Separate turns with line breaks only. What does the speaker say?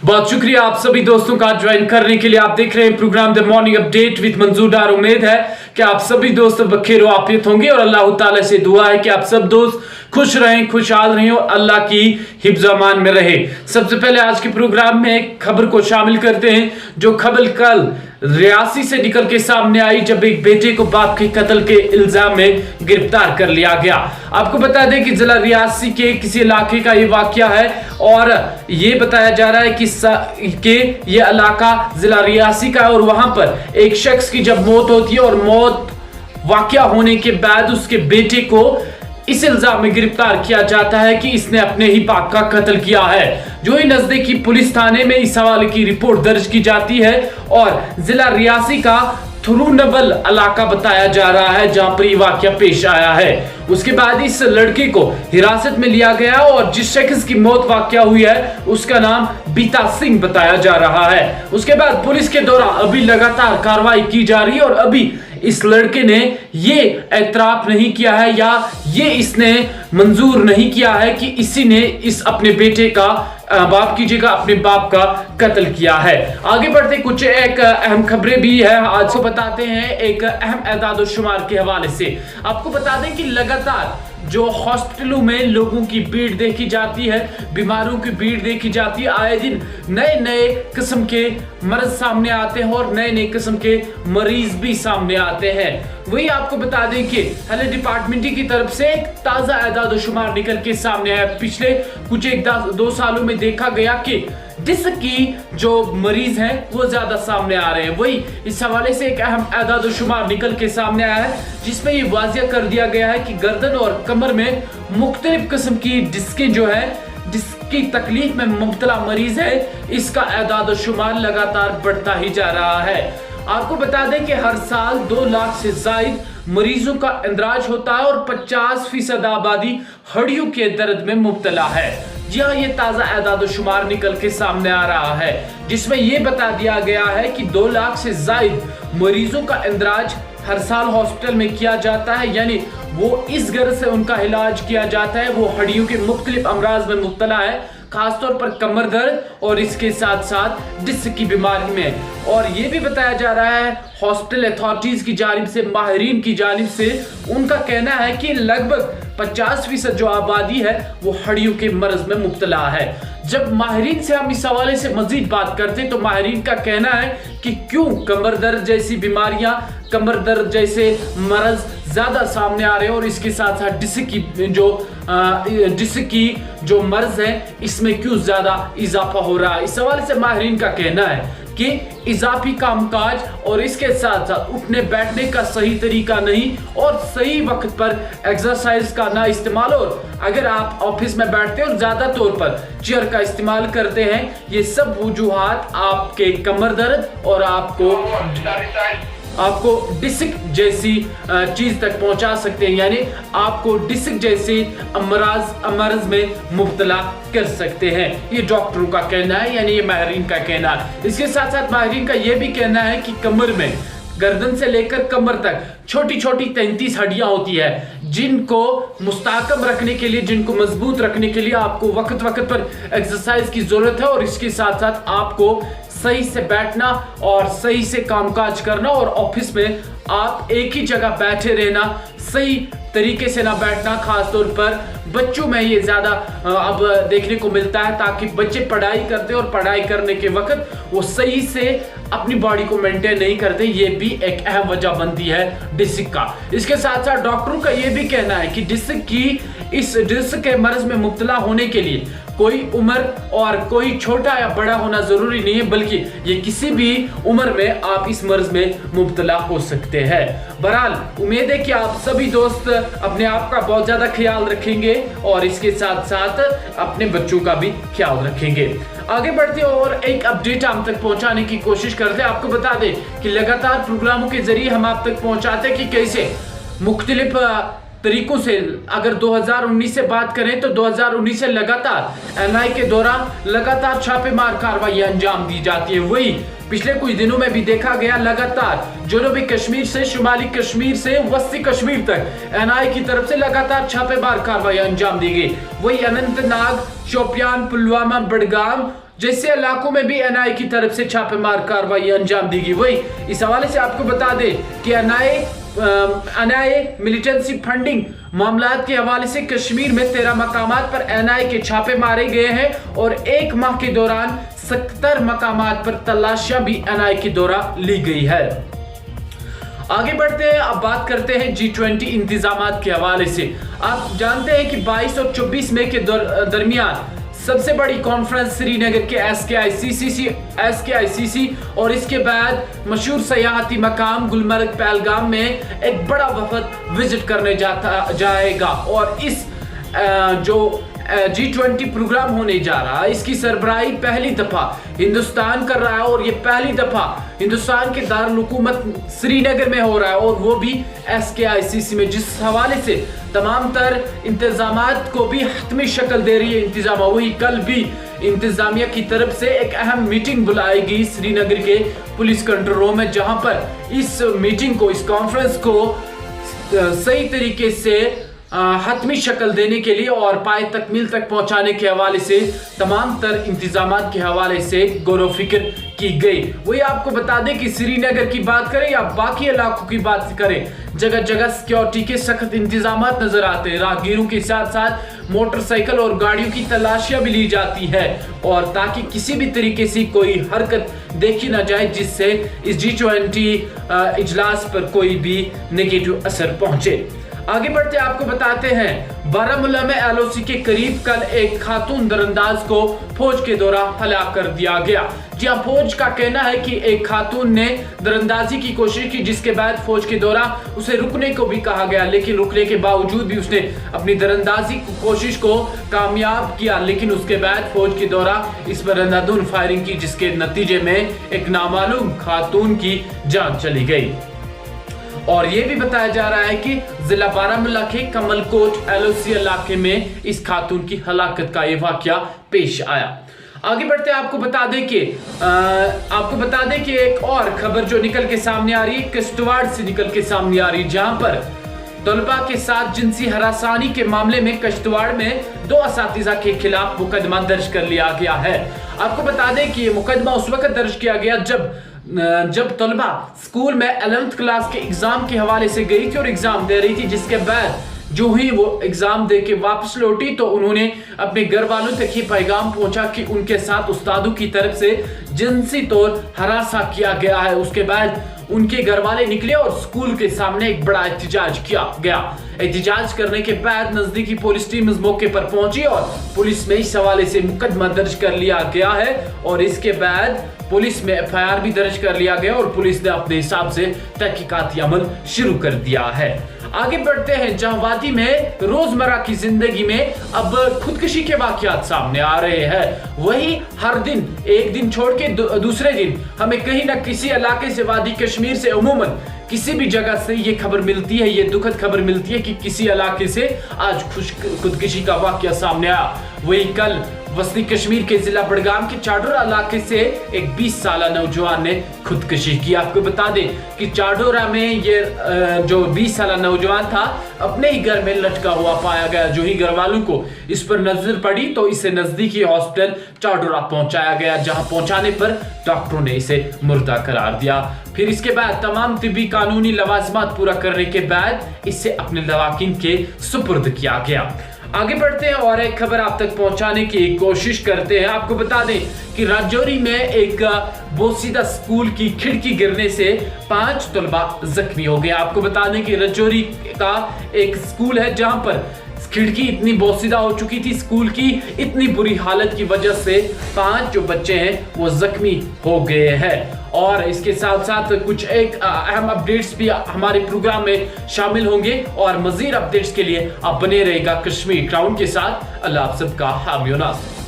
बहुत शुक्रिया आप सभी दोस्तों का ज्वाइन करने के लिए। आप देख रहे हैं programme the morning update with Manzoor Dar. उम्मीद है कि आप सभी दोस्त बखैर आफियत होंगे और अल्लाह ताला से दुआ है कि आप सब दोस्त खुश रहें, खुशहाल रहें और अल्लाह की हिफ्ज़ अमान में रहे। सबसे पहले आज के प्रोग्राम में एक खबर को शामिल करते हैं, जो खबर कल रियासी से निकल के सामने आई, जब एक बेटे को बाप के कत्ल के इल्जाम में गिरफ्तार कर लिया गया। आपको बता दें कि जिला रियासी के किसी इलाके का ये वाकया है और ये बताया जा रहा है कि ये इलाका जिला रियासी का है और वहां पर एक शख्स की जब मौत होती है और मौत वाकया होने के बाद उसके बेटे को इस इल्जाम में गिरफ्तार किया जाता है कि इसने अपने ही बाप का कत्ल किया है। जो ही नजदीकी पुलिस थाने में इस हवाले की रिपोर्ट दर्ज की जाती है और जिला रियासी का थुरुनवल इलाका बताया जा रहा है जहां पर ये वाकया पेश आया है। उसके बाद इस लड़के को हिरासत में लिया गया और जिस शख्स की मौत वाकया हुई है उसका नाम बीता सिंह बताया जा रहा है। उसके बाद पुलिस के द्वारा अभी लगातार कार्रवाई की जा रही है और अभी इस लड़के ने ये एतराफ नहीं किया है या ये इसने मंजूर नहीं किया है कि इसी ने इस अपने बेटे का बाप की जगह अपने बाप का कत्ल किया है। आगे बढ़ते कुछ एक अहम खबरें भी है आज को बताते हैं एक अहम एदाद शुमार के हवाले से। आपको बता दें कि लगातार जो हॉस्पिटलों में लोगों की भीड़ देखी जाती है, बीमारों की भीड़ देखी जाती है, आए दिन नए नए किस्म के मर्ज सामने आते हैं और नए नए किस्म के मरीज भी सामने आते हैं। वही आपको बता दें कि हेल्थ डिपार्टमेंट की तरफ से एक ताजा एदाद शुमार निकल के सामने आया। पिछले कुछ 1-2 सालों में देखा गया कि डिस्क की जो मरीज हैं वो ज्यादा सामने आ रहे हैं। वही इस हवाले से एक अहम एदाद शुमार निकल के सामने आया है जिसमें ये वाजिया कर दिया गया है कि गर्दन और कमर में मुख्तलिफ किस्म की डिस्कें जो है जिसकी तकलीफ में मुब्तला मरीज है, इसका एदाद शुमार लगातार बढ़ता ही जा रहा है। आपको बता दें कि हर साल 2 लाख से जायद मरीजों का इंदराज होता है और 50% आबादी हड्डियों के दर्द में मुब्तला है। जी हाँ, ये ताजा एदाद शुमार निकल के सामने आ रहा है जिसमें यह बता दिया गया है कि 2 लाख से जायद मरीजों का इंदराज हर साल हॉस्पिटल में किया जाता है, यानी वो इस गर्ज से उनका इलाज किया जाता है वो हड्डियों के मुख्तलिफ अमराज में मुब्तला है, खासतौर पर कमर दर्द और इसके साथ साथ डिस्क की बीमारी में। और ये भी बताया जा रहा है हॉस्पिटल अथॉरिटीज की जानिब से, माहिरीन की जानिब से, उनका कहना है कि लगभग 50% जो आबादी है वो हड्डियों के मर्ज में मुब्तला है। जब माहिरीन से हम इस हवाले से मजीद बात करते हैं तो माहिरीन का कहना है कि क्यों कमर दर्द जैसी बीमारियां, कमर दर्द जैसे मर्ज ज्यादा सामने आ रहे हैं और इसके साथ साथ डिस्क की जो मर्ज है इसमें क्यों ज्यादा इजाफा हो रहा है। इस हवाले से माहिरीन का कहना है कि इजाफी कामकाज और इसके साथ साथ उठने बैठने का सही तरीका नहीं और सही वक्त पर एक्सरसाइज का ना इस्तेमाल, और अगर आप ऑफिस में बैठते हैं और ज्यादा तौर पर चेयर का इस्तेमाल करते हैं, ये सब वजूहात आपके कमर दर्द और आपको डिस्क जैसी चीज तक पहुंचा सकते हैं, यानी आपको डिस्क जैसे अमराज में मुब्तला कर सकते हैं। ये डॉक्टरों का कहना है, यानी ये माहिरीन का कहना है। इसके साथ साथ माहिरीन का यह भी कहना है कि कमर में गर्दन से लेकर कमर तक छोटी छोटी 33 हड्डियां होती है जिनको मुस्तहकम रखने के लिए, जिनको मजबूत रखने के लिए आपको वक्त वक्त पर एक्सरसाइज की जरूरत है और इसके साथ साथ आपको सही से बैठना और सही से कामकाज करना और ऑफिस में आप एक ही जगह बैठे रहना, सही तरीके से ना बैठना। खासतौर पर बच्चों में ये ज्यादा अब देखने को मिलता है ताकि बच्चे पढ़ाई करते और पढ़ाई करने के वक्त वो सही से अपनी बॉडी को मेंटेन नहीं करते, ये भी एक अहम वजह बनती है डिस्क का। इसके साथ साथ डॉक्टरों का ये भी कहना है कि डिस्क के मर्ज में मुब्तला होने के लिए कोई उम्र और कोई छोटा या बड़ा होना जरूरी नहीं है, बल्कि ये किसी भी उम्र में आप इस मर्ज में मुब्तला हो सकते हैं। बहरहाल उम्मीद है कि आप सभी दोस्त अपने आप का बहुत ज्यादा ख्याल रखेंगे और इसके साथ साथ अपने बच्चों का भी ख्याल रखेंगे। आगे बढ़ते और एक अपडेट हम तक पहुंचाने की कोशिश करते हैं। आपको बता दें कि लगातार प्रोग्रामों के जरिए हम आप तक पहुंचाते हैं कि कैसे मुख्तलिफ तरीकों से अगर 2019 से बात करें तो 2019 से लगातार एनआई के दौरान लगातार छापेमार कार्रवाई अंजाम दी जाती है। वही पिछले कुछ दिनों में भी देखा गया लगातार जनूबी कश्मीर से शुमाली कश्मीर से वस्ती कश्मीर तक एनआई की तरफ से लगातार छापेमार कार्रवाई अंजाम दी गई। वही अनंतनाग, शोपियान, पुलवामा, बडगाम जैसे इलाकों में भी एनआई की तरफ से छापेमार कार्रवाई अंजाम दी गई। वही इस हवाले से आपको बता दें कि एनआईए मिलिटेंसी फंडिंग मामलात के हवाले से कश्मीर में 13 मकामात पर एनआई के छापे मारे गए हैं और एक माह के दौरान 70 मकामात पर तलाशियां भी एनआई के दौरान ली गई है। आगे बढ़ते हैं, अब बात करते हैं G20 इंतजामात के हवाले से। आप जानते हैं कि 22 और 24 मई के दरमियान सबसे बड़ी कॉन्फ्रेंस श्रीनगर के SKICC और इसके बाद मशहूर सयाहती मकाम गुलमर्ग पहलगाम में एक बड़ा वफद विजिट करने जाएगा और इस जो G20 प्रोग्राम होने जा रहा है इसकी सरबराही पहली दफा हिंदुस्तान कर रहा है और ये पहली दफा हिंदुस्तान के दारुल हुकूमत श्रीनगर में हो रहा है और वो भी SKICC में, जिस हवाले से तमाम तर इंतजामात को भी हतमी शक्ल दे रही है इंतजाम। वही कल भी इंतजामिया की तरफ से एक अहम मीटिंग बुलाई गई श्रीनगर के पुलिस कंट्रोल रूम में, जहां पर इस मीटिंग को, इस कॉन्फ्रेंस को सही तरीके से हतमी शक्ल देने के लिए और पाए तकमील तक पहुंचाने के हवाले से तमाम तर इंतजामात के हवाले से गौर फिक्र की गई। वही आपको बता दें कि श्रीनगर की बात करें या बाकी इलाकों की बात करें, जगह जगह सिक्योरिटी के सख्त इंतजामात नजर आते हैं। राहगीरों के साथ साथ मोटरसाइकिल और गाड़ियों की तलाशियां भी ली जाती है और ताकि किसी भी तरीके से कोई हरकत देखी ना जाए जिससे इस G20 इजलास पर कोई भी नेगेटिव असर पहुंचे। आगे बढ़ते आपको बताते हैं, बारामूला में LOC के करीब कल एक खातून दरअंदाज को फौज के दौरान हलाक कर दिया गया। जहां फौज का कहना है कि एक खातून ने दरअंदाजी की कोशिश की, जिसके बाद फौज के दौरान उसे रुकने को भी कहा गया, लेकिन रुकने के बावजूद भी उसने अपनी दरअंदाजी की कोशिश को कामयाब किया। लेकिन उसके बाद फौज के दौरान इस पर अंधाधुंध फायरिंग की, जिसके नतीजे में एक नामालूम खातून की जान चली गई। और ये भी बताया जा रहा है कि जिला बारामूला के कमलकोट LOC इलाके में इस खातून की हलाकत का ये वाकया पेश आया। आगे बढ़ते आपको बता दें कि एक और खबर जो निकल के सामने आ रही है, किश्तवाड़ से निकल के सामने आ रही है, जहां पर तलबा के साथ जिनसी हरासानी के मामले में किश्तवाड़ में 2 असातिज़ा के खिलाफ मुकदमा दर्ज कर लिया गया है। आपको बता दें कि ये मुकदमा उस वक्त दर्ज किया गया जब तलबा स्कूल में 11th क्लास के एग्जाम के हवाले से गई थी और एग्जाम दे रही थी, जिसके बाद जो ही वो एग्जाम दे के वापस लौटी तो उन्होंने अपने घर वालों तक ही पैगाम पहुंचा कि उनके साथ उस्तादों की तरफ से जिनसी तौर हरासा किया गया है। उसके बाद उनके घर वाले निकले और स्कूल के सामने एक बड़ा एहतजाज किया गया। एहतजाज करने के बाद नजदीकी पुलिस टीम इस मौके पर पहुंची और पुलिस में इस हवाले से मुकदमा दर्ज कर लिया गया है और इसके बाद पुलिस में FIR भी दर्ज कर लिया गया और पुलिस ने अपने हिसाब से तहकीकाती अमल शुरू कर दिया है। आगे बढ़ते हैं, जहां वादी में रोजमर्रा की जिंदगी में अब खुदकुशी के वाकयात सामने आ रहे हैं। वही हर दिन एक दिन छोड़ के दूसरे दिन हमें कहीं ना किसी इलाके से, वादी कश्मीर से अमूमन किसी भी जगह से ये खबर मिलती है, ये दुखद खबर मिलती है कि किसी इलाके से आज खुदकुशी का वाकया सामने आया। वही कल वस्ती कश्मीर के जिला बडगाम के चाडोरा इलाके से एक 20 साल नौजवान ने खुदकुशी की। आपको बता दें कि चाडोरा में ये जो 20 साल नौजवान था अपने ही घर में लटका हुआ पाया गया। जो ही घर वालों को इस पर नजर पड़ी तो इसे नजदीकी हॉस्पिटल चाडोरा पहुंचाया गया, जहां पहुंचाने पर डॉक्टरों ने इसे मुर्दा करार दिया। फिर इसके बाद तमाम तिब्बी कानूनी लवाजमात पूरा करने के बाद इसे अपने लवाकिन के सुपुर्द किया गया। आगे बढ़ते हैं और एक खबर आप तक पहुंचाने की कोशिश करते हैं। आपको बता दें कि राजौरी में एक बोसीदा स्कूल की खिड़की गिरने से 5 तलबा जख्मी हो गए। आपको बता दें कि राजौरी का एक स्कूल है जहां पर खिड़की इतनी बोसीदा हो चुकी थी, स्कूल की इतनी बुरी हालत की वजह से 5 जो बच्चे हैं वो जख्मी हो गए हैं। और इसके साथ साथ कुछ एक अहम अपडेट्स भी हमारे प्रोग्राम में शामिल होंगे और मजीद अपडेट्स के लिए आप बने रहेगा कश्मीर क्राउन के साथ। अल्लाह आप सबका हामी नाज़।